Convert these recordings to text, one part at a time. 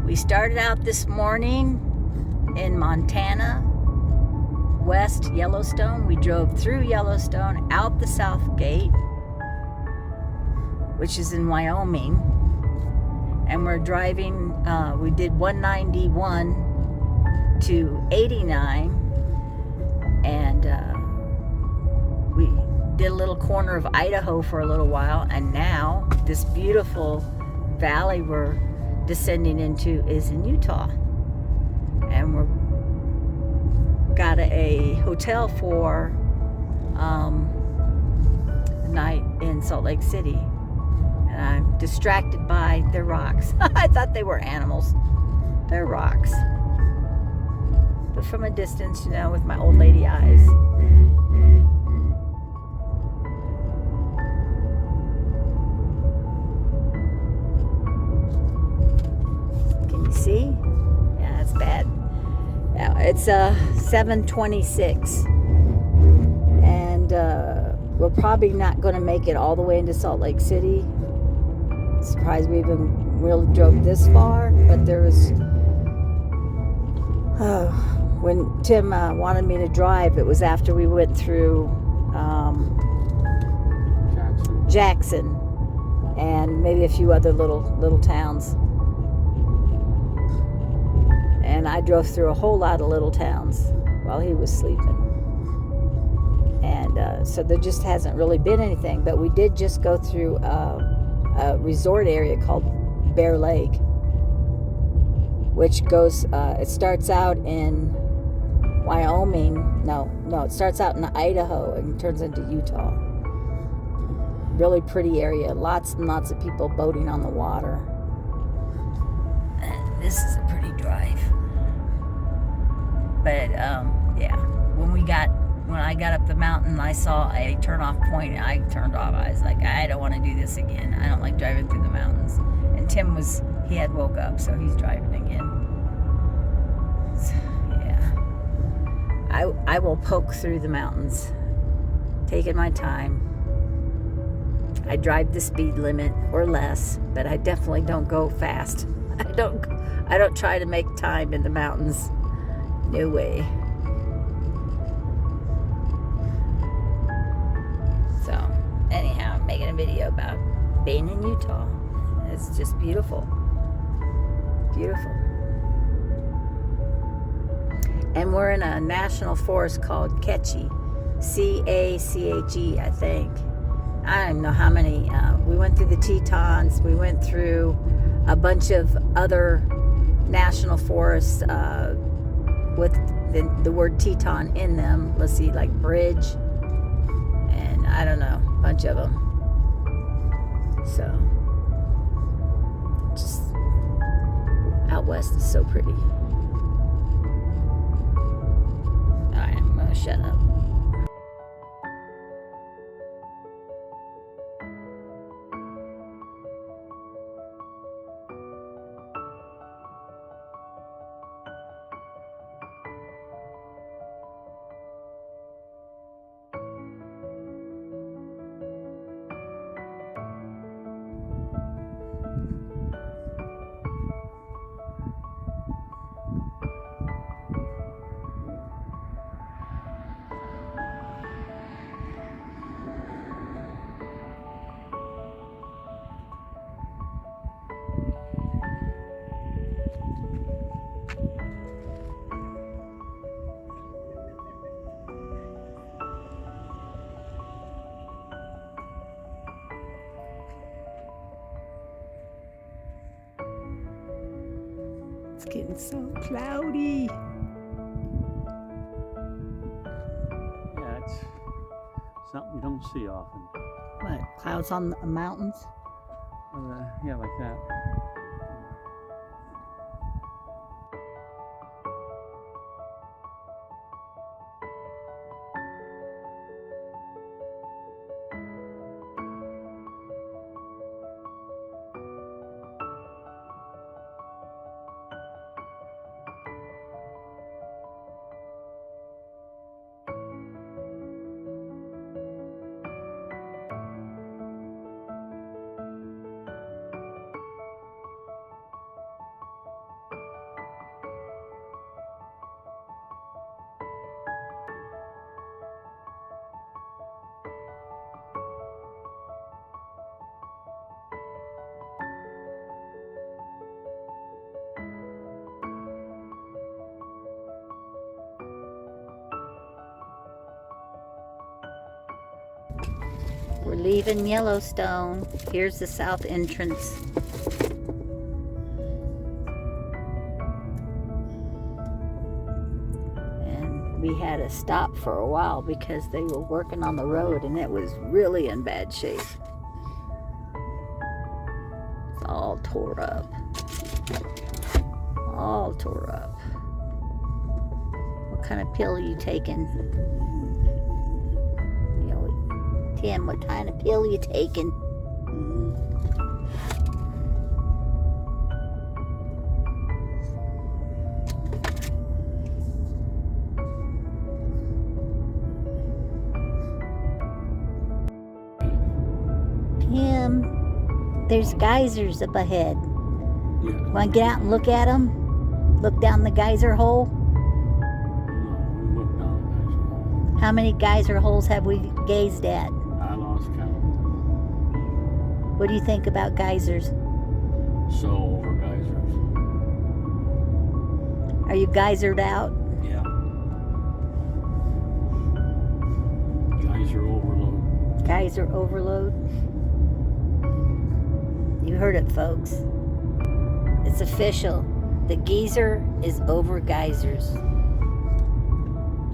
We started out this morning in Montana, West Yellowstone. We drove through Yellowstone, out the South Gate, which is in Wyoming, and we're driving, we did 191 to 89, and we did a little corner of Idaho for a little while, and now this beautiful valley we're descending into is in Utah, and we're got a hotel for the night in Salt Lake City, and I'm distracted by the rocks. I thought they were animals. They're rocks, but from a distance, you know, with my old lady eyes. See? Yeah, it's bad. Yeah, it's 7:26, and we're probably not going to make it all the way into Salt Lake City. Surprised we even really drove this far, but there was when Tim wanted me to drive, it was after we went through Jackson and maybe a few other little towns. And I drove through a whole lot of little towns while he was sleeping. And so there just hasn't really been anything. But we did just go through a resort area called Bear Lake, which goes, it starts out in Wyoming. No, it starts out in Idaho and turns into Utah. Really pretty area. Lots and lots of people boating on the water. And this is a pretty drive. But yeah, when I got up the mountain, I saw a turn-off point, and I turned off. I was like, I don't want to do this again. I don't like driving through the mountains. And Tim he had woke up, so he's driving again. So, yeah, I will poke through the mountains, taking my time. I drive the speed limit or less, but I definitely don't go fast. I don't try to make time in the mountains. No way. So, anyhow, I'm making a video about being in Utah. It's just beautiful. Beautiful. And we're in a national forest called Cache. C-A-C-H-E, I think. I don't know how many. We went through the Tetons. We went through a bunch of other national forests with the word Teton in them. Let's see, like Bridge, and I don't know, a bunch of them. So, just out west is so pretty. Alright, I'm gonna shut up. It's getting so cloudy. Yeah, it's something you don't see often. What? Clouds on the mountains? Yeah, like that. We're leaving Yellowstone. Here's the south entrance. And we had to stop for a while because they were working on the road and it was really in bad shape. It's all tore up. All tore up. What kind of pill are you taking? Tim, what kind of pill are you taking? Tim, there's geysers up ahead. Yeah. Want to get out and look at them? Look down the geyser hole? No, we looked down the geyser hole. How many geyser holes have we gazed at? I lost count. What do you think about geysers? So over geysers. Are you geysered out? Yeah. Geyser overload. Geyser overload? You heard it, folks. It's official. The geyser is over geysers.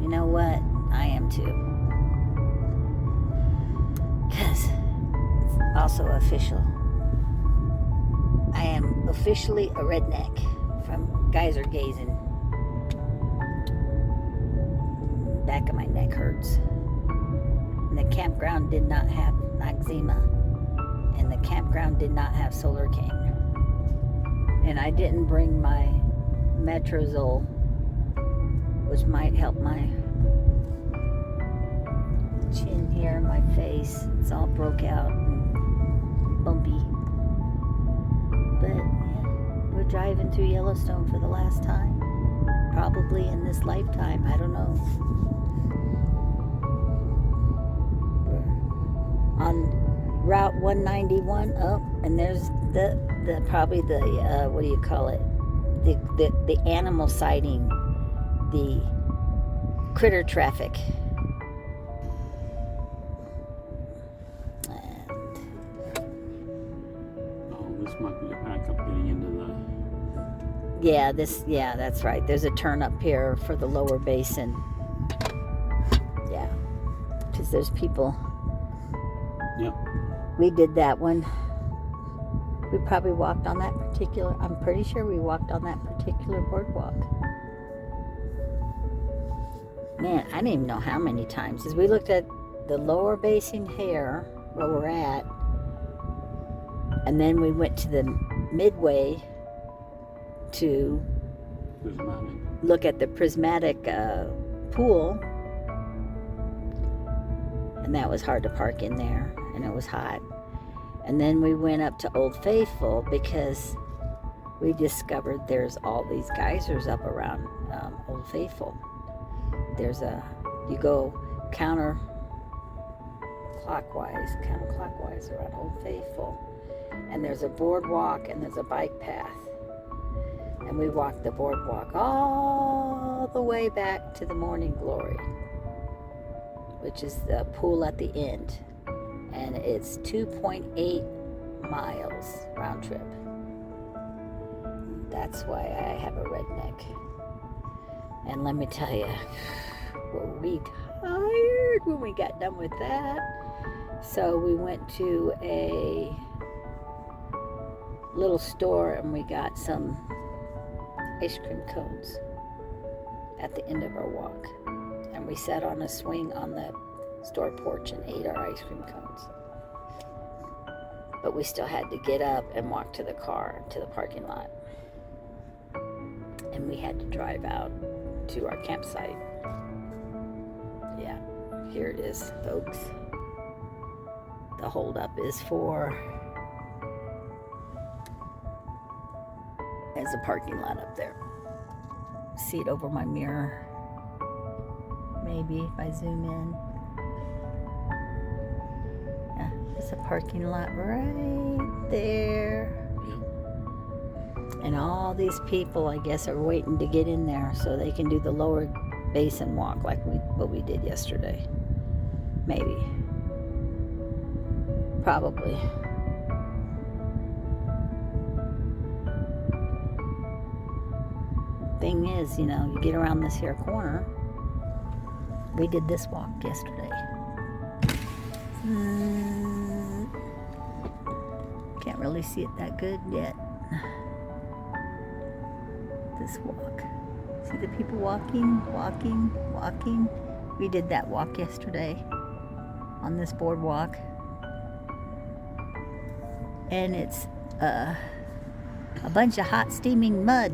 You know what? I am too. Because it's also official. I am officially a redneck from geyser gazing. Back of my neck hurts. And the campground did not have Noxzema. And the campground did not have Solar King. And I didn't bring my Metrozole, which might help my chin here, my face. It's all broke out and bumpy. But yeah, we're driving through Yellowstone for the last time. Probably in this lifetime. I don't know. We're on Route 191 up, and there's the probably the what do you call it? The animal sighting, the critter traffic. And Oh, this might be a backup getting into the. yeah, that's right. There's a turn up here for the lower basin. Yeah, because there's people. Yep. We did that one. We probably walked on that particular, I'm pretty sure we walked on that particular boardwalk. Man, I didn't even know how many times. As we looked at the lower basin here, where we're at, and then we went to the midway to Prismatic. look at the prismatic pool. And that was hard to park in there, and it was hot. And then we went up to Old Faithful because we discovered there's all these geysers up around Old Faithful. You go counterclockwise around Old Faithful. And there's a boardwalk and there's a bike path. And we walked the boardwalk all the way back to the Morning Glory, which is the pool at the end. And it's 2.8 miles round trip. That's why I have a redneck. And let me tell you, were we tired when we got done with that? So we went to a little store and we got some ice cream cones at the end of our walk. And we sat on a swing on the store porch and ate our ice cream cones. But we still had to get up and walk to the car, to the parking lot. And we had to drive out to our campsite. Yeah, here it is, folks. The holdup is for, there's a parking lot up there. See it over my mirror. Maybe if I zoom in. Yeah, there's a parking lot right there. And all these people, I guess, are waiting to get in there so they can do the lower basin walk like what we did yesterday. Maybe. Probably. Thing is, you know, you get around this here corner. We did this walk yesterday. Can't really see it that good yet. This walk. See the people walking. We did that walk yesterday on this boardwalk. And it's a bunch of hot steaming mud.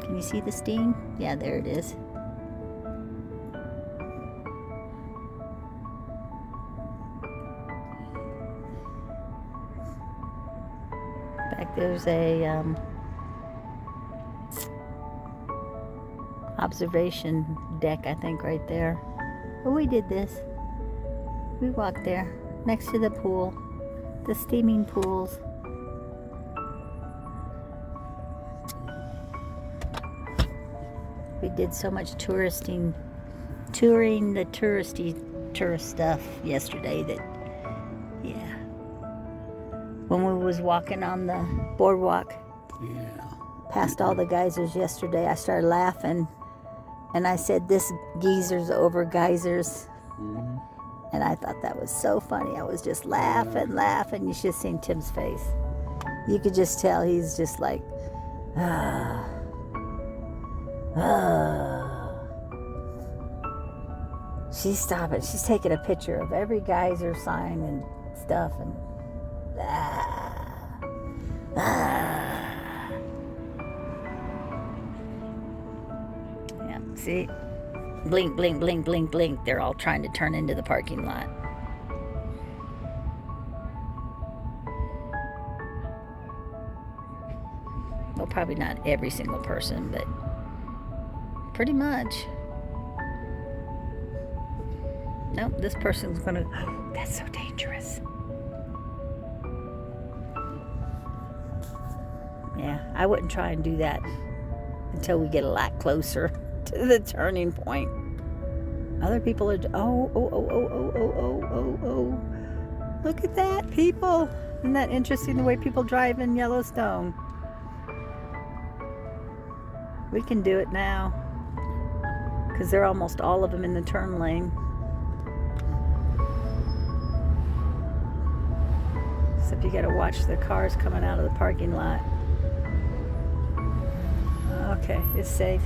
Can you see the steam? Yeah, there it is. Back there's a observation deck, I think, right there. Oh, we did this. We walked there next to the pool, the steaming pools. We did so much touring the tourist stuff yesterday that, yeah. When we was walking on the boardwalk, past all the geysers yesterday, I started laughing, and I said, "This geezer's over geysers." And I thought that was so funny. I was just laughing. You should have seen Tim's face. You could just tell he's just like, She's stopping. She's taking a picture of every geyser sign and stuff, and yeah. See, blink, blink, blink, blink, blink. They're all trying to turn into the parking lot. Well, probably not every single person, but pretty much. Nope, this person's gonna, oh, that's so dangerous. Yeah, I wouldn't try and do that until we get a lot closer to the turning point. Other people are, oh. Look at that, people. Isn't that interesting, the way people drive in Yellowstone? We can do it now, because they're almost all of them in the turn lane. Except you gotta watch the cars coming out of the parking lot. Okay, it's safe.